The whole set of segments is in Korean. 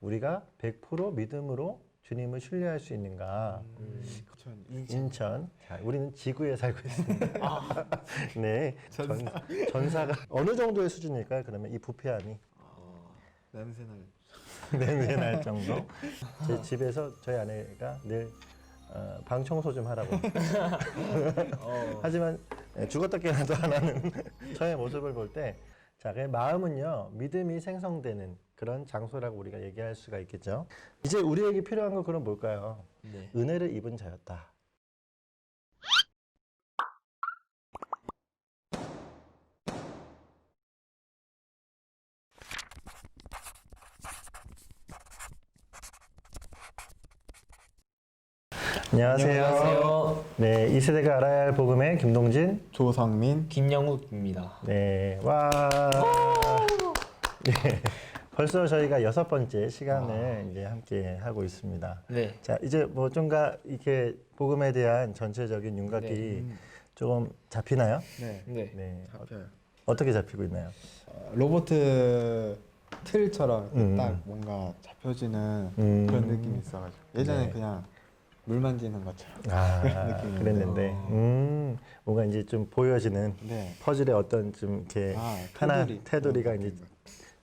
우리가 100% 믿음으로 주님을 신뢰할 수 있는가? 인천. 자, 우리는 지구에 살고 있습니다. 네. 전사가 어느 정도의 수준일까요? 그러면 이 부패함이 냄새날. 냄새 날 정도. 제 집에서 저희 아내가 늘 방 청소 좀 하라고. 하지만 죽었다 깨어나도 안 하는 저의 모습을 볼 때, 자, 그 마음은요 믿음이 생성되는 그런 장소라고 우리가 얘기할 수가 있겠죠. 이제 우리에게 필요한 건 그럼 뭘까요? 네. 은혜를 입은 자였다. 안녕하세요. 안녕하세요. 네, 이 세대가 알아야 할 복음의 김동진. 조성민. 김영욱입니다. 네, 와. 네, 벌써 저희가 6번째 시간을 이제 함께 하고 있습니다. 네. 자, 이제 뭐 좀가 이렇게 복음에 대한 전체적인 윤곽이 조금 잡히나요? 네. 네. 네. 잡혀요. 어떻게 잡히고 있나요? 로보트 틀처럼 음. 딱 뭔가 잡혀지는 음. 그런 느낌이 있어가지고 예전에 네. 그냥 물 만지는 것처럼 아, 느낌이 그랬는데, 뭔가 이제 좀 보여지는 네. 퍼즐의 어떤 좀 이렇게 하나 테두리가 이제 잡힌 거.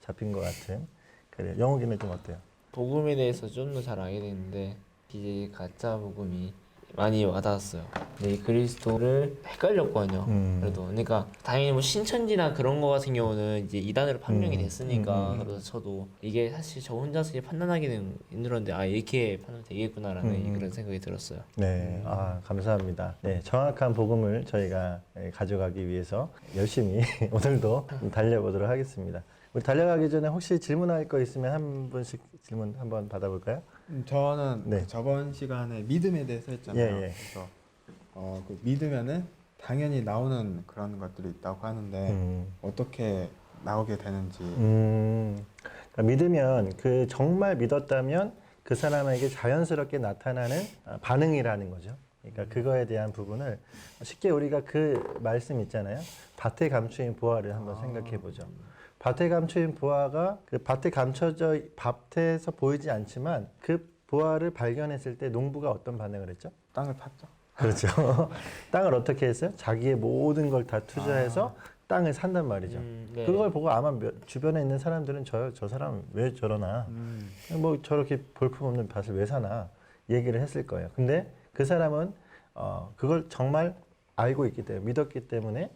잡힌 것 같은. 그래요. 영욱이는 좀 어때요? 복음에 대해서 좀 더 잘 알게 됐는데 이제 가짜 복음이 많이 와닿았어요. 네, 그리스도를 헷갈렸거든요. 그래도 그러니까 당연히 뭐 신천지나 그런 거 같은 경우는 이제 이단으로 판명이 됐으니까 그래서 저도 이게 사실 저 혼자서 판단하기는 힘들었는데 아 이렇게 판단 되겠구나라는 그런 생각이 들었어요. 네, 아, 감사합니다. 네, 정확한 복음을 저희가 가져가기 위해서 열심히 오늘도 달려보도록 하겠습니다. 우리 달려가기 전에 혹시 질문할 거 있으면 한 분씩 질문 한번 받아볼까요? 저는 네. 그 저번 시간에 믿음에 대해서 했잖아요. 예, 예. 그래서 그 믿으면은 당연히 나오는 그런 것들이 있다고 하는데 어떻게 나오게 되는지. 그러니까 믿으면 그 정말 믿었다면 그 사람에게 자연스럽게 나타나는 반응이라는 거죠. 그러니까 그거에 대한 부분을 쉽게 우리가 그 말씀 있잖아요. 밭에 감추인 보화를 한번 생각해 보죠. 밭에 감추인 보화가 그 밭에 감춰져 밭에서 보이지 않지만 그 보화를 발견했을 때 농부가 어떤 반응을 했죠? 땅을 팠죠. 그렇죠. 땅을 어떻게 했어요? 자기의 모든 걸 다 투자해서 땅을 산단 말이죠. 네. 그걸 보고 아마 주변에 있는 사람들은 저 사람 왜 저러나, 뭐 저렇게 볼품없는 밭을 왜 사나 얘기를 했을 거예요. 근데 그 사람은 그걸 정말 알고 있기 때문에 믿었기 때문에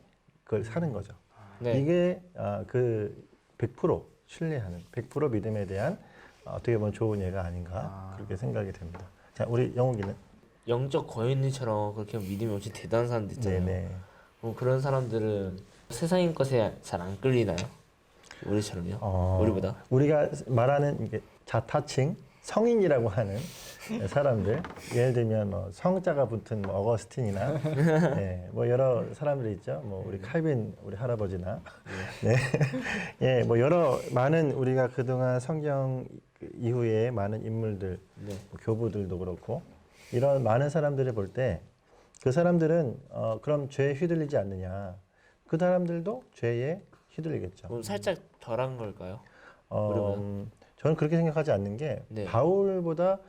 그걸 사는 거죠. 네. 이게 그 100% 신뢰하는 100% 믿음에 대한 어떻게 보면 좋은 예가 아닌가 그렇게 생각이 됩니다. 자, 우리 영욱이는 영적 거인들처럼 그렇게 믿음이 엄청 대단한 사람들 있잖아요. 네네. 뭐 그런 사람들은 세상인 것에 잘 안 끌리나요? 우리처럼요? 우리보다? 우리가 말하는 이게 자타칭 성인이라고 하는 사람들, 예를 들면 뭐 성자가 붙은 뭐 어거스틴이나 네, 뭐 여러 사람들이 있죠. 뭐 우리 칼빈 우리 할아버지나 네, 예, 뭐 여러 많은 우리가 그동안 성경 이후에 많은 인물들, 네. 뭐 교부들도 그렇고 이런 많은 사람들을 볼 때 그 사람들은 그럼 죄에 휘둘리지 않느냐? 그 사람들도 죄에 휘둘리겠죠. 그럼 살짝 덜한 걸까요? 저는 그렇게 생각하지 않는 게 네. 바울보다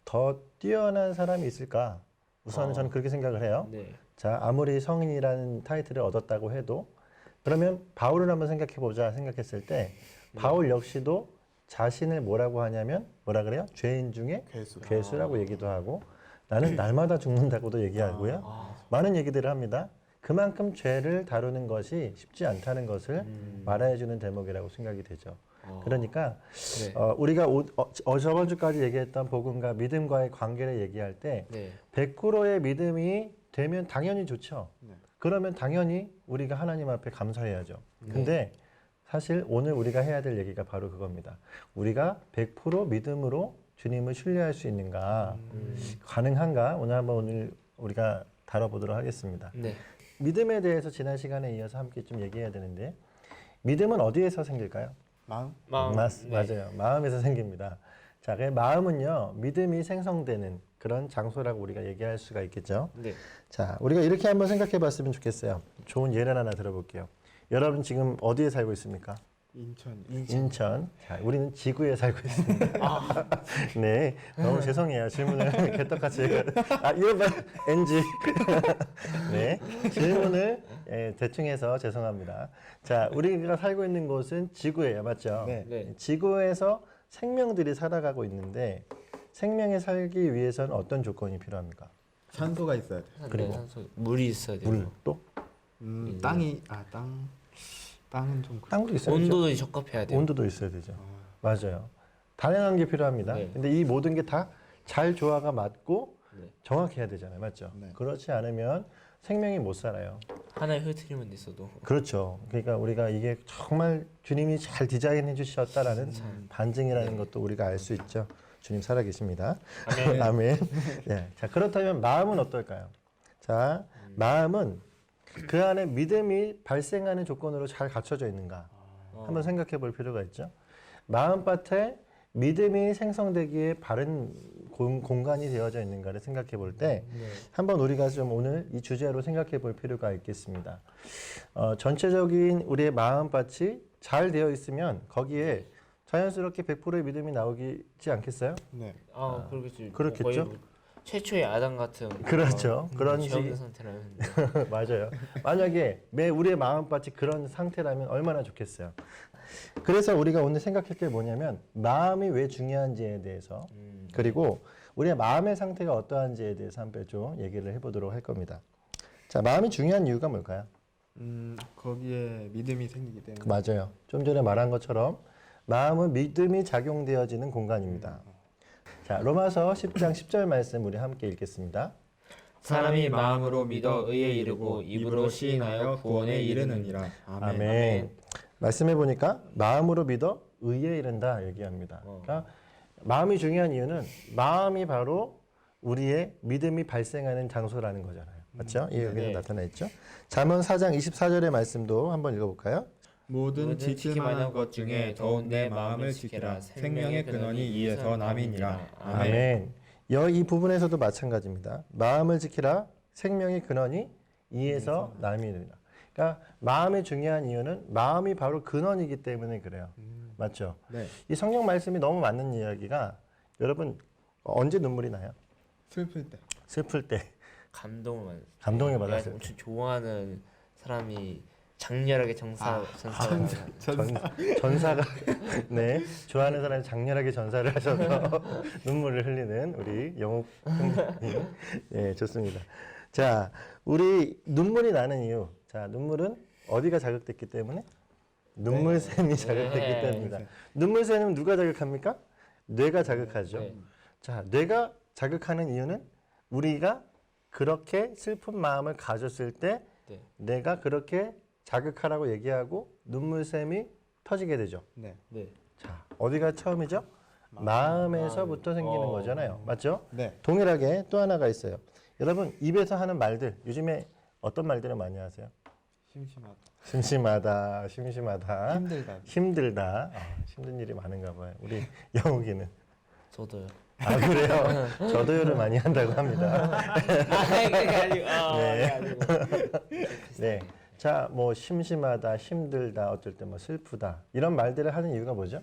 더 뛰어난 사람이 있을까? 우선은 저는 그렇게 생각을 해요. 네. 자, 아무리 성인이라는 타이틀을 얻었다고 해도 그러면 바울을 한번 생각해 보자 생각했을 때 바울 역시도 자신을 뭐라고 하냐면 뭐라 그래요? 죄인 중에 괴수라고 얘기도 하고 나는 날마다 죽는다고도 얘기하고요. 많은 얘기들을 합니다. 그만큼 죄를 다루는 것이 쉽지 않다는 것을 말해주는 대목이라고 생각이 되죠. 그러니까 네. 우리가 저번 주까지 얘기했던 복음과 믿음과의 관계를 얘기할 때 네. 100%의 믿음이 되면 당연히 좋죠. 네. 그러면 당연히 우리가 하나님 앞에 감사해야죠. 근데 사실 오늘 우리가 해야 될 얘기가 바로 그겁니다. 우리가 100% 믿음으로 주님을 신뢰할 수 있는가, 가능한가? 오늘 우리가 다뤄보도록 하겠습니다. 네. 믿음에 대해서 지난 시간에 이어서 함께 좀 얘기해야 되는데 믿음은 어디에서 생길까요? 마음? 네. 맞아요. 마음에서 생깁니다. 자, 그 마음은요, 믿음이 생성되는 그런 장소라고 우리가 얘기할 수가 있겠죠. 네. 자, 우리가 이렇게 한번 생각해 봤으면 좋겠어요. 좋은 예를 하나 들어볼게요. 여러분 지금 어디에 살고 있습니까? 인천. 자, 우리는 지구에 살고 있습니다. 네, 너무 죄송해요. 질문을 개떡같이 이런 말 NG. 네, 질문을 대충 해서 죄송합니다. 자, 우리가 살고 있는 곳은 지구예요, 맞죠? 네. 네. 지구에서 생명들이 살아가고 있는데 생명에 살기 위해서는 어떤 조건이 필요합니까? 산소가 있어야 돼. 그리고? 물이 있어야 돼요. 물 또? 땅은 좀 땅도 있어야 되죠. 온도도 적합해야 돼요. 온도도 있어야 되죠. 맞아요. 다양한 게 필요합니다. 네. 근데 이 모든 게 다 잘 조화가 맞고 네. 정확해야 되잖아요. 맞죠? 네. 그렇지 않으면 생명이 못 살아요. 하나의 흐트림은 있어도 그렇죠. 그러니까 우리가 이게 정말 주님이 잘 디자인해 주셨다라는 반증이라는 것도 우리가 알 수 있죠. 주님 살아계십니다. 아멘. 아멘. 네. 자, 그렇다면 마음은 어떨까요? 자, 마음은 그 안에 믿음이 발생하는 조건으로 잘 갖춰져 있는가? 한번 생각해 볼 필요가 있죠. 마음밭에 믿음이 생성되기에 바른 공간이 되어져 있는가를 생각해 볼 때 한번 우리가 좀 오늘 이 주제로 생각해 볼 필요가 있겠습니다. 전체적인 우리의 마음밭이 잘 되어 있으면 거기에 자연스럽게 100%의 믿음이 나오지 않겠어요? 네. 그렇겠죠. 그렇겠죠? 거의 뭐 최초의 아담 같은 그렇죠. 그런 지역의 상태라면 맞아요. 만약에 우리의 마음밭이 그런 상태라면 얼마나 좋겠어요. 그래서 우리가 오늘 생각할 게 뭐냐면 마음이 왜 중요한지에 대해서 그리고 우리의 마음의 상태가 어떠한지에 대해서 한번 좀 얘기를 해보도록 할 겁니다. 자, 마음이 중요한 이유가 뭘까요? 거기에 믿음이 생기기 때문에. 맞아요. 좀 전에 말한 것처럼 마음은 믿음이 작용되어지는 공간입니다. 자, 로마서 10장 10절 말씀 우리 함께 읽겠습니다. 사람이 마음으로 믿어 의에 이르고 입으로 시인하여 구원에 이르느니라. 아멘. 말씀해 보니까 마음으로 믿어 의에 이른다 얘기합니다. 그러니까 마음이 중요한 이유는 마음이 바로 우리의 믿음이 발생하는 장소라는 거잖아요. 맞죠? 이 여기서 나타나 있죠. 잠언 4장 24절의 말씀도 한번 읽어볼까요? 모든 지킬 만한 것 중에 더욱 내 마음을 지키라. 생명의 근원이 이에서 남이니라. 아멘. 이 부분에서도 마찬가지입니다. 마음을 지키라. 생명의 근원이 이에서 남이니라. 그러니까 마음이 중요한 이유는 마음이 바로 근원이기 때문에 그래요. 맞죠? 네. 이 성경 말씀이 너무 맞는 이야기가 여러분 언제 눈물이 나요? 슬플 때. 슬플 때. 감동을 받았어요. 감동을 내가 받았어요. 엄청 좋아하는 사람이 장렬하게 전사를 전사가 네 좋아하는 사람이 장렬하게 전사를 하셔서 눈물을 흘리는 우리 영욱 형님. 네, 좋습니다. 자, 우리 눈물이 나는 이유. 자, 눈물은 어디가 자극됐기 때문에? 눈물샘이 자극됐기 때문입니다. 눈물샘은 누가 자극합니까? 뇌가 자극하죠. 네. 자, 뇌가 자극하는 이유는 우리가 그렇게 슬픈 마음을 가졌을 때 네. 내가 그렇게 자극하라고 얘기하고 눈물샘이 터지게 되죠. 네. 네. 자, 어디가 처음이죠? 마음에서부터 생기는 거잖아요. 맞죠? 네. 동일하게 또 하나가 있어요. 여러분, 입에서 하는 말들, 요즘에 어떤 말들을 많이 하세요? 심심하다. 심심하다, 심심하다, 힘들다. 힘들다. 힘든 일이 많은가 봐요. 우리 영욱이는. 저도요. 아, 그래요? 저도요를 많이 한다고 합니다. 그게 아니고. 네. 아니고. 네. 자, 뭐 심심하다, 힘들다, 어쩔 때 뭐 슬프다 이런 말들을 하는 이유가 뭐죠?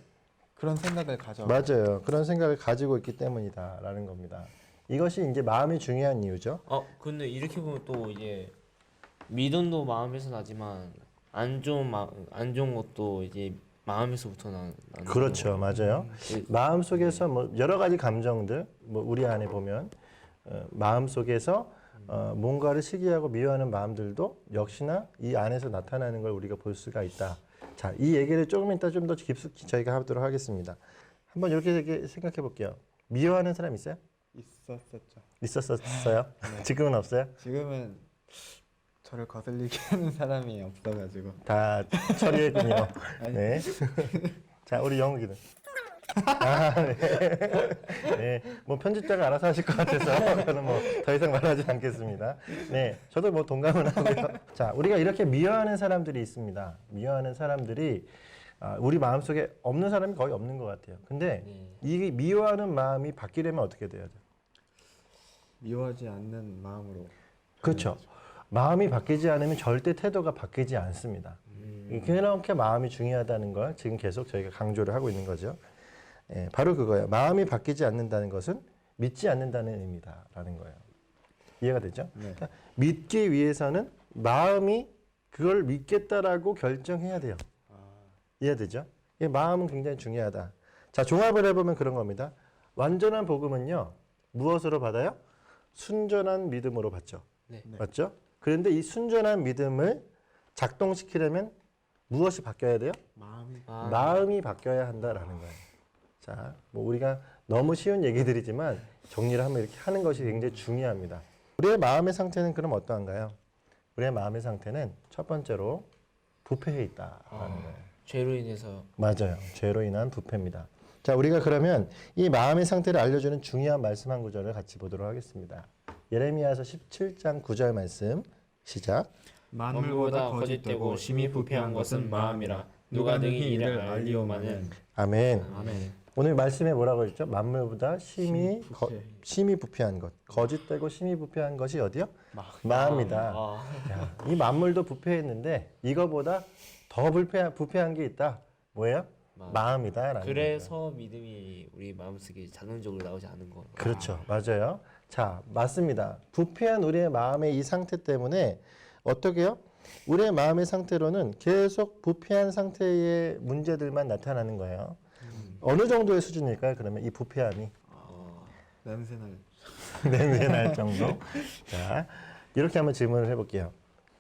그런 생각을 가져. 맞아요. 그런 생각을 가지고 있기 때문이다라는 겁니다. 이것이 이제 마음이 중요한 이유죠. 근데 이렇게 보면 또 이제 믿음도 마음에서 나지만 안 좋은 것도 이제 마음에서부터 나는 그렇죠, 맞아요. 마음 속에서 뭐 여러 가지 감정들, 뭐 우리 안에 보면 마음 속에서 뭔가를 시기하고 미워하는 마음들도 역시나 이 안에서 나타나는 걸 우리가 볼 수가 있다. 자, 이 얘기를 조금 이따 좀 더 깊숙이 저희가 하도록 하겠습니다. 한번 이렇게 생각해 볼게요. 미워하는 사람 있어요? 있었었죠. 있었어요? 지금은 없어요? 지금은 저를 거슬리게 하는 사람이 없어가지고. 다 처리했군요. 네. 자, 우리 영욱이는. 네. 네. 뭐 편집자가 알아서 하실 것 같아서 저는 뭐 더 이상 말하지 않겠습니다. 네. 저도 뭐 동감을 하고요. 자, 우리가 이렇게 미워하는 사람들이 있습니다. 미워하는 사람들이 우리 마음속에 없는 사람이 거의 없는 것 같아요. 근데 이 미워하는 마음이 바뀌려면 어떻게 돼야죠? 미워하지 않는 마음으로. 그렇죠. 마음이 바뀌지 않으면 절대 태도가 바뀌지 않습니다. 그렇게 마음이 중요하다는 걸 지금 계속 저희가 강조를 하고 있는 거죠. 예, 바로 그거예요. 마음이 바뀌지 않는다는 것은 믿지 않는다는 의미다라는 거예요. 이해가 되죠? 네. 그러니까 믿기 위해서는 마음이 그걸 믿겠다라고 결정해야 돼요. 이해되죠? 이 마음은 굉장히 중요하다. 자, 종합을 해보면 그런 겁니다. 완전한 복음은요, 무엇으로 받아요? 순전한 믿음으로 받죠. 네. 맞죠? 그런데 이 순전한 믿음을 작동시키려면 무엇이 바뀌어야 돼요? 마음이 바뀌어야 한다라는 거예요. 자, 뭐 우리가 너무 쉬운 얘기들이지만 정리를 하면 이렇게 하는 것이 굉장히 중요합니다. 우리의 마음의 상태는 그럼 어떠한가요? 우리의 마음의 상태는 첫 번째로 부패해 있다라는 거예요. 죄로 인해서 맞아요. 죄로 인한 부패입니다. 자, 우리가 그러면 이 마음의 상태를 알려주는 중요한 말씀 한 구절을 같이 보도록 하겠습니다. 예레미야서 17장 9절 말씀 시작. 만물보다 거짓되고 심히 부패한 것은 마음이라 누가 능히 이를 알리오마는. 아멘. 아멘. 오늘 말씀에 뭐라고 했죠? 만물보다 심히 부패한 것, 거짓되고 심히 부패한 것이 어디요? 마음이다. 야, 이 만물도 부패했는데 이거보다 더 부패한 게 있다. 뭐예요? 마음이다라는 거죠. 그래서 믿음이 우리 마음속에 자동적으로 나오지 않은 거. 그렇죠. 맞아요. 자, 맞습니다. 부패한 우리의 마음의 이 상태 때문에 어떻게요? 우리의 마음의 상태로는 계속 부패한 상태의 문제들만 나타나는 거예요. 어느 정도의 수준일까요? 그러면 이 부패함이 냄새날. 냄새 날 정도. 자, 이렇게 한번 질문을 해볼게요.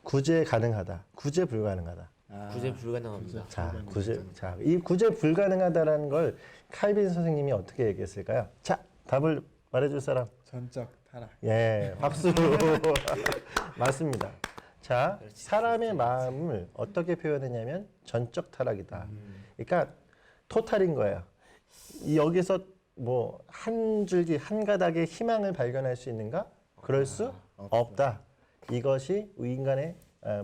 구제 가능하다, 구제 불가능하다. 구제 불가능합니다. 자, 이 구제 불가능하다라는 걸 칼빈 선생님이 어떻게 얘기했을까요? 자, 답을 말해줄 사람. 전적 타락. 예, 박수. 맞습니다. 자, 사람의 마음을 어떻게 표현했냐면 전적 타락이다. 그러니까 토탈인 거예요. 여기서 뭐 한 줄기 한 가닥의 희망을 발견할 수 있는가? 그럴 수 없다. 이것이 인간의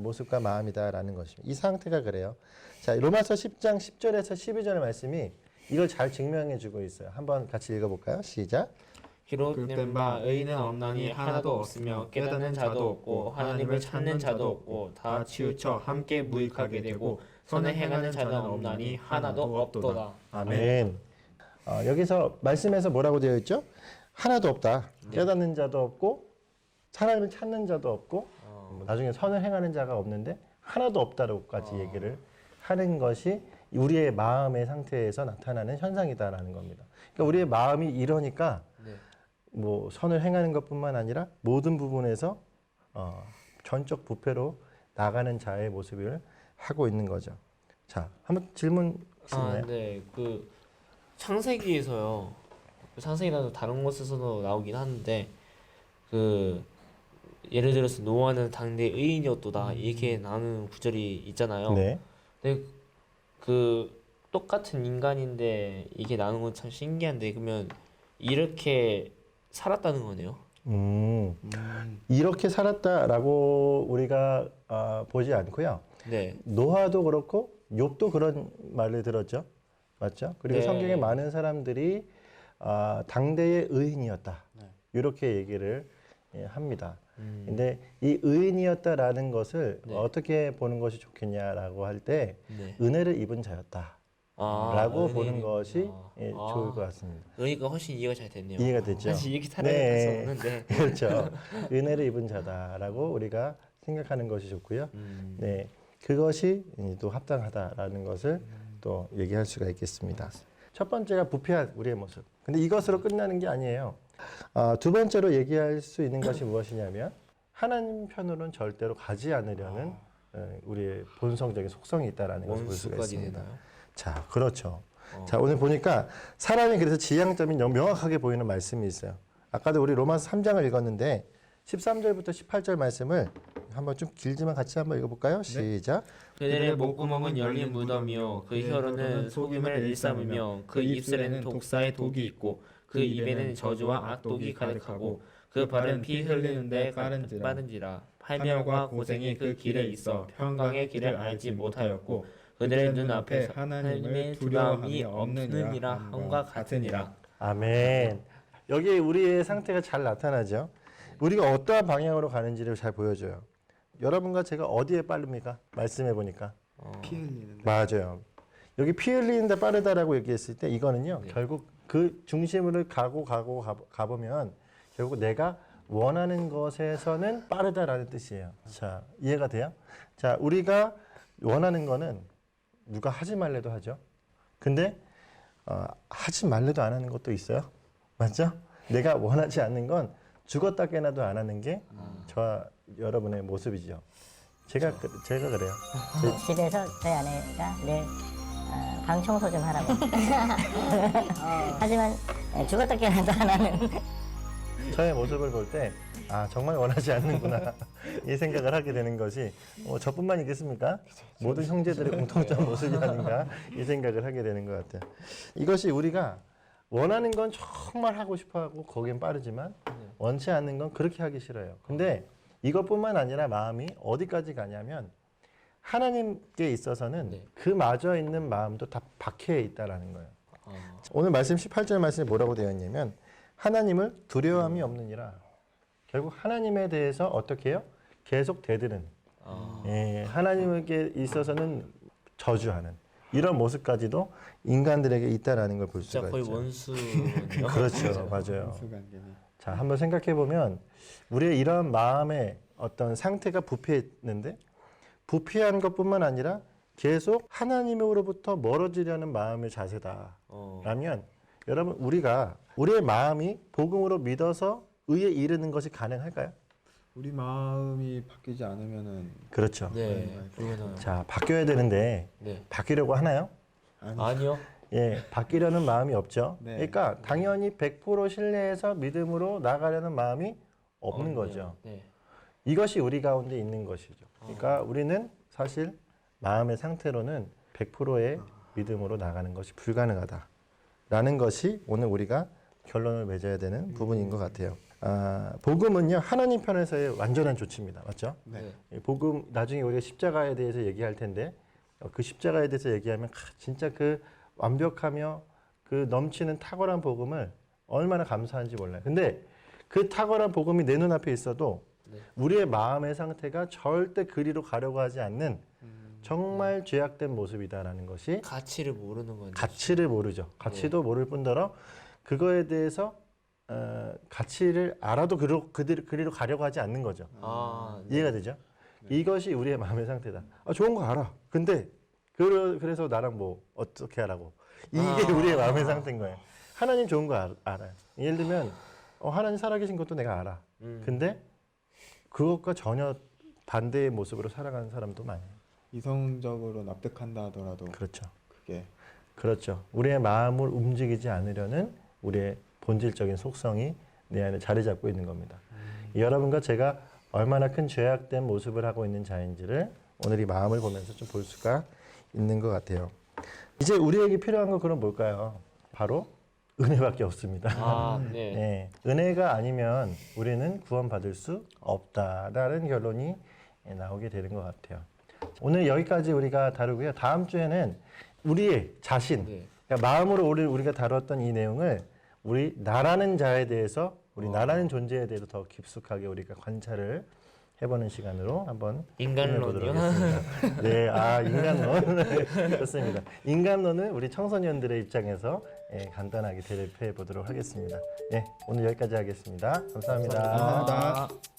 모습과 마음이다라는 것입니다. 이 상태가 그래요. 자, 로마서 10장 10절에서 12절 말씀이 이걸 잘 증명해주고 있어요. 한번 같이 읽어볼까요? 시작. 기록된 바 의인은 없나니 하나도 없으며 깨닫는 자도 없고 하나님을 찾는 자도 없고 다 치우쳐 함께 무익하게 되고 선을 행하는 자는 없나니 하나도 없도다. 아멘. 여기서 말씀에서 뭐라고 되어 있죠? 하나도 없다. 깨닫는 자도 없고 하나님을 찾는 자도 없고 나중에 선을 행하는 자가 없는데 하나도 없다고까지 얘기를 하는 것이 우리의 마음의 상태에서 나타나는 현상이다라는 겁니다. 그러니까 우리의 마음이 이러니까 뭐 선을 행하는 것뿐만 아니라 모든 부분에서 전적 부패로 나가는 자의 모습을 하고 있는 거죠. 자, 한번 질문 있나요? 네, 그 창세기에서요. 창세기라도 다른 곳에서도 나오긴 하는데 그 예를 들어서 노아는 당대 의인이었도다 이렇게 나오는 구절이 있잖아요. 네. 근데 그 똑같은 인간인데 이게 나오는 건 참 신기한데 그러면 이렇게 살았다는 거네요. 이렇게 살았다라고 우리가 보지 않고요. 네. 노아도 그렇고 욥도 그런 말을 들었죠. 맞죠? 그리고 네. 성경에 많은 사람들이 당대의 의인이었다. 이렇게 얘기를 합니다. 근데 이 의인이었다라는 것을 어떻게 보는 것이 좋겠냐라고 할 때 은혜를 입은 자였다. 라고 보는 것이 좋을 것 같습니다. 그러니까 훨씬 이해가 잘 됐네요. 이해가 됐죠? 사실 이렇게 살아야 수 없는데. 그렇죠. 은혜를 입은 자다라고 우리가 생각하는 것이 좋고요. 네, 그것이 또 합당하다라는 것을 또 얘기할 수가 있겠습니다. 첫 번째가 부패한 우리의 모습. 근데 이것으로 끝나는 게 아니에요. 두 번째로 얘기할 수 있는 것이 무엇이냐면 하나님 편으로는 절대로 가지 않으려는 우리의 본성적인 속성이 있다라는 것을 볼 수가 있습니다. 되나요? 자, 그렇죠. 자, 오늘 보니까 사람이 그래서 지향점이 명확하게 보이는 말씀이 있어요. 아까도 우리 로마서 3장을 읽었는데 13절부터 18절 말씀을 한번 좀 길지만 같이 한번 읽어볼까요? 시작. 그들의 목구멍은 열린 무덤이요 그 혀로는 속임을 일삼으며 그 입술에는 독사의 독이 있고 그 입에는 저주와 악독이 가득하고 그 발은 피 흘리는데 빠른지라 팔멸과 고생이 그 길에 있어 평강의 길을 알지 못하였고 그들의 눈앞에 하나님의 두려움이 없느니라 함과 같으니라. 아멘. 여기 우리의 상태가 잘 나타나죠. 우리가 어떠한 방향으로 가는지를 잘 보여줘요. 여러분과 제가 어디에 빠릅니까? 말씀해 보니까 피 흘리는데. 맞아요. 여기 피 흘리는데 빠르다라고 얘기했을 때 이거는요. 네. 결국 그 중심을 가보면 결국 내가 원하는 것에서는 빠르다라는 뜻이에요. 자, 이해가 돼요? 자, 우리가 원하는 거는 누가 하지 말래도 하죠. 근데 하지 말래도 안 하는 것도 있어요. 맞죠? 내가 원하지 않는 건 죽었다 깨나도 안 하는 게 저와 여러분의 모습이죠. 제가 그래요. 집에서 저희 아내가 늘 방 청소 좀 하라고. 하지만 죽었다 깨나도 안 하는. 저의 모습을 볼 때 정말 원하지 않는구나 이 생각을 하게 되는 것이 저뿐만 있겠습니까? 모든 형제들의 공통점 모습이 아닌가 이 생각을 하게 되는 것 같아요. 이것이 우리가 원하는 건 정말 하고 싶어하고 거기엔 빠르지만 원치 않는 건 그렇게 하기 싫어요. 근데 이것뿐만 아니라 마음이 어디까지 가냐면 하나님께 있어서는 네. 그마저 있는 마음도 다 박해 있다라는 거예요. 오늘 말씀 18절 말씀에 뭐라고 되어 있냐면 하나님을 두려움이 없느니라. 결국 하나님에 대해서 어떻게 해요? 계속 대드는. 하나님에게 있어서는 저주하는 이런 모습까지도 인간들에게 있다라는 걸 볼 진짜 수가 거의 있죠. 원수네요. 그렇죠, 맞아요. 원수관계니. 자, 한번 생각해 보면 우리의 이런 마음의 어떤 상태가 부패했는데 부패한 것뿐만 아니라 계속 하나님으로부터 멀어지려는 마음의 자세다라면 여러분 우리가 우리의 마음이 복음으로 믿어서 의에 이르는 것이 가능할까요? 우리 마음이 바뀌지 않으면은 그렇죠. 네, 불가능해요. 자, 바뀌어야 되는데 네. 바뀌려고 하나요? 아니요. 예, 바뀌려는 마음이 없죠. 네. 그러니까 당연히 100% 신뢰해서 믿음으로 나가려는 마음이 없는 거죠. 네. 이것이 우리 가운데 있는 것이죠. 그러니까 우리는 사실 마음의 상태로는 100%의 믿음으로 나가는 것이 불가능하다라는 것이 오늘 우리가 결론을 맺어야 되는 부분인 것 같아요. 복음은요 하나님 편에서의 완전한 조치입니다. 맞죠? 네. 이 복음 나중에 우리가 십자가에 대해서 얘기할 텐데 그 십자가에 대해서 얘기하면 진짜 그 완벽하며 그 넘치는 탁월한 복음을 얼마나 감사한지 몰라요. 근데 그 탁월한 복음이 내 눈앞에 있어도 우리의 마음의 상태가 절대 그리로 가려고 하지 않는 정말 죄악된 모습이다라는 것이 가치를 모르는 거죠. 가치를 모르죠. 가치도 모를 뿐더러 그거에 대해서 가치를 알아도 그리로 가려고 하지 않는 거죠. 네. 이해가 되죠? 이것이 우리의 마음의 상태다. 좋은 거 알아. 근데 그래서 나랑 뭐 어떻게 하라고. 이게 우리의 마음의 상태인 거예요. 하나님 좋은 거 알아요. 예를 들면 하나님 살아계신 것도 내가 알아. 근데 그것과 전혀 반대의 모습으로 살아가는 사람도 많아요. 이성적으로 납득한다 하더라도 그렇죠. 그게 그렇죠. 우리의 마음을 움직이지 않으려는 우리의 본질적인 속성이 내 안에 자리 잡고 있는 겁니다. 여러분과 제가 얼마나 큰 죄악된 모습을 하고 있는 자인지를 오늘 이 마음을 보면서 좀 볼 수가 있는 것 같아요. 이제 우리에게 필요한 건 그럼 뭘까요? 바로 은혜밖에 없습니다. 네. 네, 은혜가 아니면 우리는 구원받을 수 없다라는 결론이 나오게 되는 것 같아요. 오늘 여기까지 우리가 다루고요. 다음 주에는 우리의 자신, 네. 그러니까 마음으로 우리가 다뤘던 이 내용을 우리 나라는 자에 대해서, 우리 나라는 존재에 대해서 더 깊숙하게 우리가 관찰을 해보는 시간으로 한번 인간론이요? 하겠습니다. 네, 인간론 좋습니다. 인간론을 우리 청소년들의 입장에서 간단하게 대립해 보도록 하겠습니다. 네, 오늘 여기까지 하겠습니다. 감사합니다. 감사합니다.